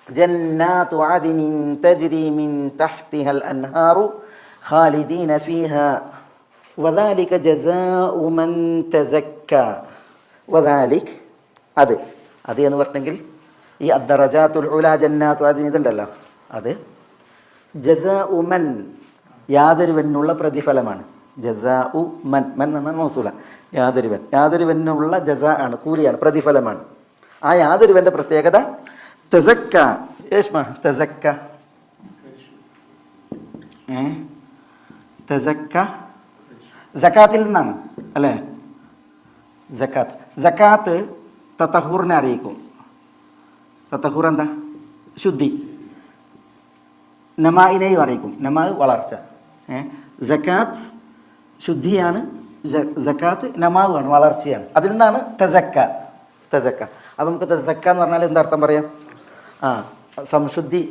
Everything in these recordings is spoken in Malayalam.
ജന്നാതു അദ്നിൻ തജ്രി മിൻ തഹ്തിഹൽ അൻഹാറു ഖാലിദീന ഫീഹാ വദാലിക ജസാഉ മൻ തസക്ക. വദാലിക് അത് എന്ന് പറഞ്ഞെങ്കിൽ ഈ അദ്ദറജാത്തുൽ ഉലാ ജന്നാത്തു അദ്നിൻ ഇതുണ്ടല്ലോ, അത് ജസാഉ മൻ യാതൊരുവനുള്ള പ്രതിഫലമാണ്. ജസാഉ മൻ മൻ എന്ന മൗസൂല, യാതൊരുവനുള്ള ജസാ ആണ്, കൂലിയാണ്, പ്രതിഫലമാണ്. ആ യാതൊരുവൻ്റെ പ്രത്യേകത തസക്ക. യേഷ്മ തസക്ക, തസക്ക സക്കാത്തിൽ നിന്നാണ് അല്ലേ? സക്കാത്ത് തതഹൂറിനെ അറിയിക്കും. തതഹൂർ എന്താ? ശുദ്ധി. നമായിനെയും അറിയിക്കും. നമാ വളർച്ച. സക്കാത്ത് ശുദ്ധിയാണ്, സക്കാത്ത് നമാവാണ്, വളർച്ചയാണ്. അതിൽ നിന്നാണ് തസക്ക. അപ്പം നമുക്ക് തസക്ക എന്ന് പറഞ്ഞാൽ എന്താർത്ഥം പറയാം? സംശുദ്ധി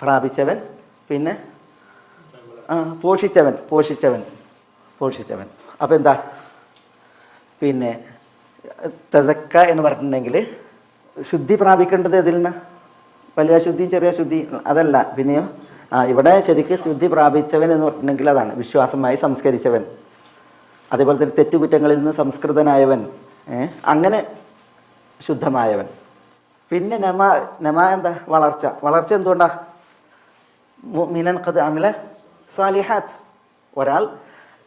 പ്രാപിച്ചവൻ, പിന്നെ പോഷിച്ചവൻ. അപ്പം എന്താ പിന്നെ തസക്ക എന്ന് പറഞ്ഞിട്ടുണ്ടെങ്കിൽ ശുദ്ധി പ്രാപിക്കേണ്ടത് ഇതിൽ നിന്ന് വലിയ ശുദ്ധിയും ചെറിയ ശുദ്ധിയും അതല്ല. പിന്നെയോ ഇവിടെ ശരിക്കും ശുദ്ധി പ്രാപിച്ചവൻ എന്ന് പറഞ്ഞിട്ടുണ്ടെങ്കിൽ അതാണ് വിശ്വാസമായി സംസ്കരിച്ചവൻ, അതേപോലെ തന്നെ തെറ്റുകുറ്റങ്ങളിൽ നിന്ന് സംസ്കൃതനായവൻ, അങ്ങനെ ശുദ്ധമായവൻ. പിന്നെ നമ എന്താ? വളർച്ച എന്തുകൊണ്ടാ? മുഅ്മിനൻ ഖദ് അമില സാലിഹാത്ത്. ഒരാൾ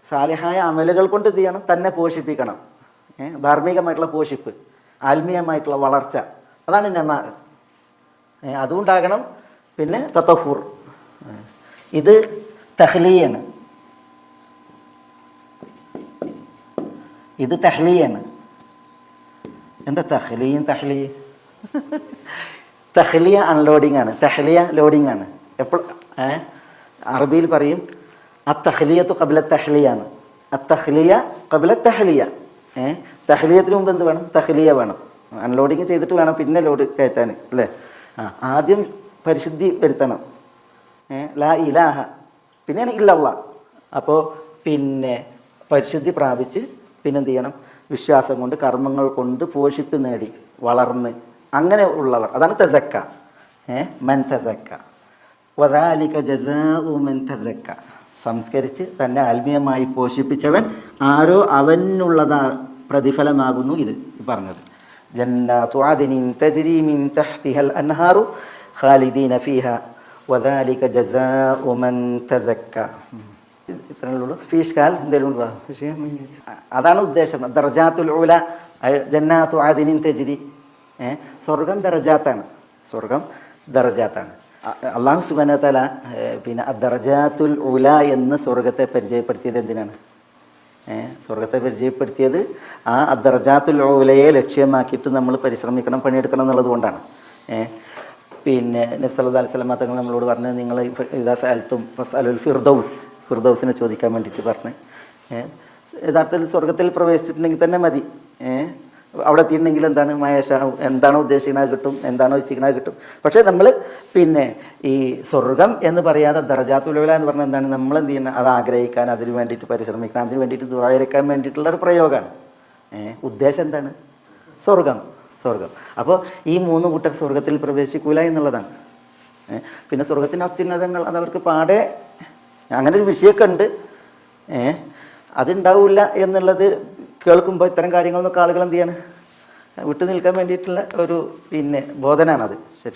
സാലിഹായ അമലുകൾ കൊണ്ട് എന്ത് ചെയ്യണം? തന്നെ പോഷിപ്പിക്കണം. ധാർമ്മികമായിട്ടുള്ള പോഷിപ്പ്, ആത്മീയമായിട്ടുള്ള വളർച്ച, അതാണ് നമ. അതുകൊണ്ടാകണം. പിന്നെ തതഹൂർ, ഇത് തഹ്ലിയാണ്. എന്താ തഹ്ലിയ അൺലോഡിങ് ആണ്, തഹ്ലിയ ലോഡിങ് ആണ്. എപ്പോൾ അറബിയിൽ പറയും അത്തഹ്ലിയത്തു ഖബ്ല തഹ്ലിയാണ്. അത്തഹ്ലിയ ഖബ്ല തഹ്ലിയ. തഹ്ലിയത്തിന് മുമ്പ് എന്ത് വേണം? തഹ്ലിയ വേണം. അൺലോഡിങ് ചെയ്തിട്ട് വേണം പിന്നെ ലോഡ് കയറ്റാൻ അല്ലേ? ആദ്യം പരിശുദ്ധി വരുത്തണം. ലാ ഇലാഹ, പിന്നെയാണ് ഇല്ലല്ലാ. അപ്പോൾ പിന്നെ പരിശുദ്ധി പ്രാപിച്ച് പിന്നെന്ത് ചെയ്യണം? വിശ്വാസം കൊണ്ട് കർമ്മങ്ങൾ കൊണ്ട് പോഷിപ്പ് നേടി വളർന്ന് അങ്ങനെ ഉള്ളവർ, അതാണ് തസക്ക. മൻ തസക്ക വദാലിക ജസാഉ മൻ തസക്ക. സംസ്കരിച്ച് തന്നെ ആത്മീയമായി പോഷിപ്പിച്ചവൻ ആരോ അവനുള്ളതാ പ്രതിഫലമാകുന്നു ഇത് പറഞ്ഞത്. ജന്നാതു അദ്നിൻ തജ്രി മിൻ തഹ്തിഹൽ അൻഹാറു ഖാലിദീന ഫീഹാ വദാലിക ജസാഉ മൻ തസക്ക. ഇത്രയുള്ളൂ. ഫീഷ്കാൽ എന്തെങ്കിലും ഉണ്ടോ? അതാണ് ഉദ്ദേശം. ദർജാത്തുൽ ഉല ജന്നാത്തു അദ്നിൻ തജ്രി. സ്വർഗം ദറജാത്താണ്. അല്ലാഹു സുബ്ഹാനഹു വ തആല പിന്നെ ദർജാത്തുൽ ഉല എന്ന് സ്വർഗത്തെ പരിചയപ്പെടുത്തിയത് എന്തിനാണ്? സ്വർഗത്തെ പരിചയപ്പെടുത്തിയത് ആ ദർജാത്തുൽ ഉലയെ ലക്ഷ്യമാക്കിയിട്ട് നമ്മൾ പരിശ്രമിക്കണം, പണിയെടുക്കണം എന്നുള്ളത് കൊണ്ടാണ്. പിന്നെ നബി സല്ലല്ലാഹു അലൈഹി വസല്ലം തങ്ങൾ നമ്മളോട് പറഞ്ഞ് നിങ്ങൾ ഇദാ സഅൽതും ഫസ്അലുൽ ഫിർദൗസിനെ ചോദിക്കാൻ വേണ്ടിയിട്ട് പറഞ്ഞ്. യഥാർത്ഥത്തിൽ സ്വർഗത്തിൽ പ്രവേശിച്ചിട്ടുണ്ടെങ്കിൽ തന്നെ മതി. അവിടെ എത്തിയിട്ടുണ്ടെങ്കിൽ എന്താണ്? മഹേഷ എന്താണോ ഉദ്ദേശിക്കുന്നത് കിട്ടും, എന്താണോ ഇച്ഛിക്കുന്നത് കിട്ടും. പക്ഷേ നമ്മൾ പിന്നെ ഈ സ്വർഗം എന്ന് പറയാതെ ദർജാത്തുൽ ഉല എന്ന് പറഞ്ഞാൽ എന്താണ്? നമ്മൾ എന്ത് ചെയ്യണം? അത് ആഗ്രഹിക്കാൻ, അതിന് വേണ്ടിയിട്ട് പരിശ്രമിക്കണം, അതിന് വേണ്ടിയിട്ട് ദുആയിരക്കാൻ വേണ്ടിയിട്ടുള്ള ഒരു പ്രയോഗമാണ്. ഉദ്ദേശം എന്താണ്? സ്വർഗം. അപ്പോൾ ഈ 3 കൂട്ടർ സ്വർഗത്തിൽ പ്രവേശിക്കൂല എന്നുള്ളതാണ്. പിന്നെ സ്വർഗത്തിൻ്റെ അത്യുന്നതങ്ങൾ അതവർക്ക് പാടെ അങ്ങനെ ഒരു വിഷയമൊക്കെ ഉണ്ട്. അതുണ്ടാവില്ല എന്നുള്ളത് കേൾക്കുമ്പോൾ ഇത്തരം കാര്യങ്ങളൊക്കെ ആളുകൾ എന്ത് ചെയ്യാണ്? വിട്ടു നിൽക്കാൻ വേണ്ടിയിട്ടുള്ള ഒരു പിന്നെ ബോധനാണത്. ശരി.